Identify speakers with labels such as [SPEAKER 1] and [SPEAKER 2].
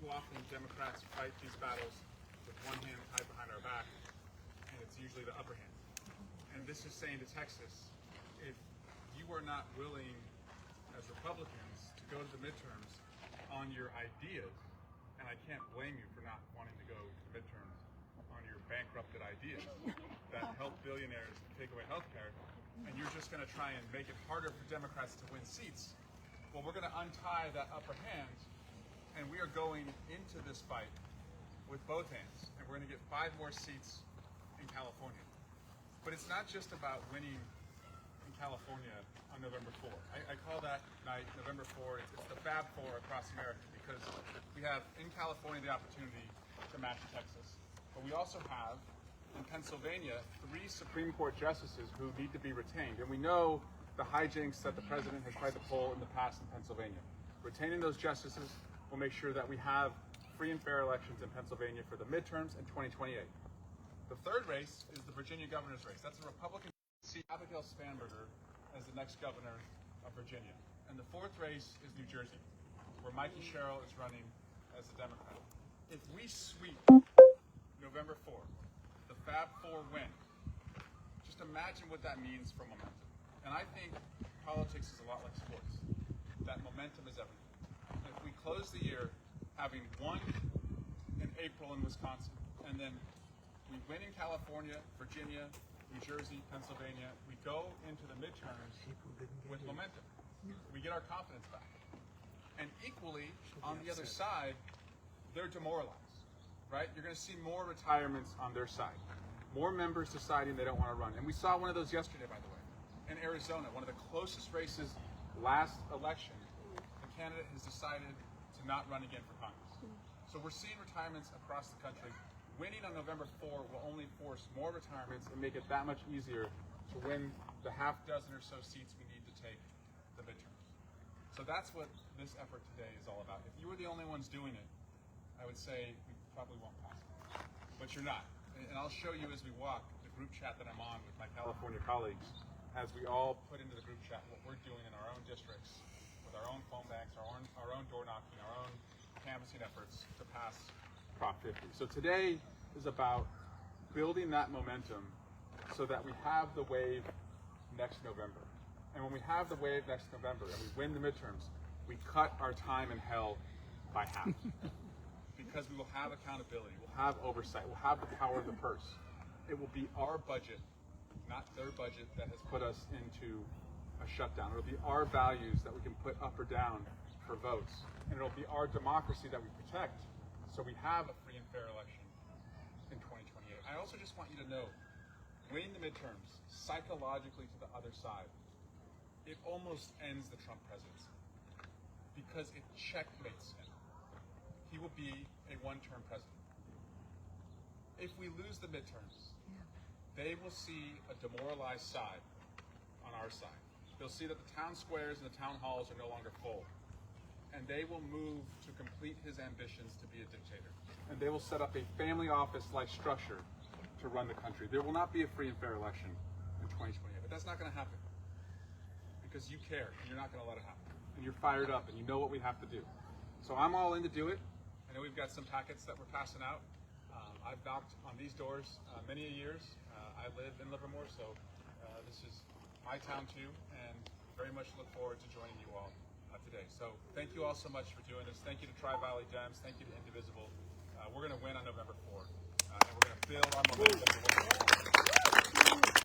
[SPEAKER 1] too often Democrats fight these battles with one hand tied behind our back, and it's usually the upper hand. And this is saying to Texas, if you are not willing as Republicans to go to the midterms on your ideas, and I can't blame you for not wanting to go to the midterms on your bankrupted ideas that help billionaires take away health care, and you're just going to try and make it harder for Democrats to win seats, well, we're going to untie that upper hand, and we are going into this fight with both hands, and we're going to get 5 more seats in California. But it's not just about winning in California on November 4. I call that night, November 4, it's the Fab 4 across America, because we have in California the opportunity to match Texas. But we also have, in Pennsylvania, 3 Supreme Court justices who need to be retained. And we know the hijinks that the president has tried to pull in the past in Pennsylvania. Retaining those justices will make sure that we have free and fair elections in Pennsylvania for the midterms in 2028. The third race is the Virginia governor's race. That's a Republican seat, Abigail Spanberger as the next governor of Virginia. And the fourth race is New Jersey, where Mikey Sherrill is running as a Democrat. If we sweep November 4, the Fab 4 win, just imagine what that means for momentum. And I think politics is a lot like sports. That momentum is everything. If we close the year having won in April in Wisconsin, and then we win in California, Virginia, New Jersey, Pennsylvania, we go into the midterms with momentum. We get our confidence back. And equally, on the other side, they're demoralized, right? You're going to see more retirements on their side. More members deciding they don't want to run. And we saw one of those yesterday, by the way. In Arizona, one of the closest races last election, the candidate has decided to not run again for Congress. So we're seeing retirements across the country. Winning on November 4 will only force more retirements and make it that much easier to win the half dozen or so seats we need to take the midterms. So that's what this effort today is all about. If you were the only ones doing it, I would say we probably won't pass it. But you're not. And I'll show you as we walk the group chat that I'm on with my California colleagues, as we all put into the group chat what we're doing in our own districts with our own phone banks, our own door knocking, our own canvassing efforts to pass Prop 50. So today is about building that momentum so that we have the wave next November. And when we have the wave next November and we win the midterms, we cut our time in hell by half. Because we will have accountability, we'll have oversight, we'll have the power of the purse. It will be our budget, not their budget, that has put us into a shutdown. It'll be our values that we can put up or down for votes. And it'll be our democracy that we protect so we have a free and fair election in 2028. I also just want you to know, winning the midterms, psychologically to the other side, it almost ends the Trump presidency because it checkmates him. He will be a one-term president. If we lose the midterms, they will see a demoralized side on our side. They'll see that the town squares and the town halls are no longer full. And they will move to complete his ambitions to be a dictator. And they will set up a family office-like structure to run the country. There will not be a free and fair election in 2028. But that's not going to happen. Because you care, and you're not going to let it happen. And you're fired up, and you know what we have to do. So I'm all in to do it. I know we've got some packets that we're passing out. I've knocked on these doors many years. I live in Livermore, so this is my town too, and very much look forward to joining you all today. So thank you all so much for doing this. Thank you to Tri-Valley Dems. Thank you to Indivisible. We're going to win on November 4, and we're going to build on momentum.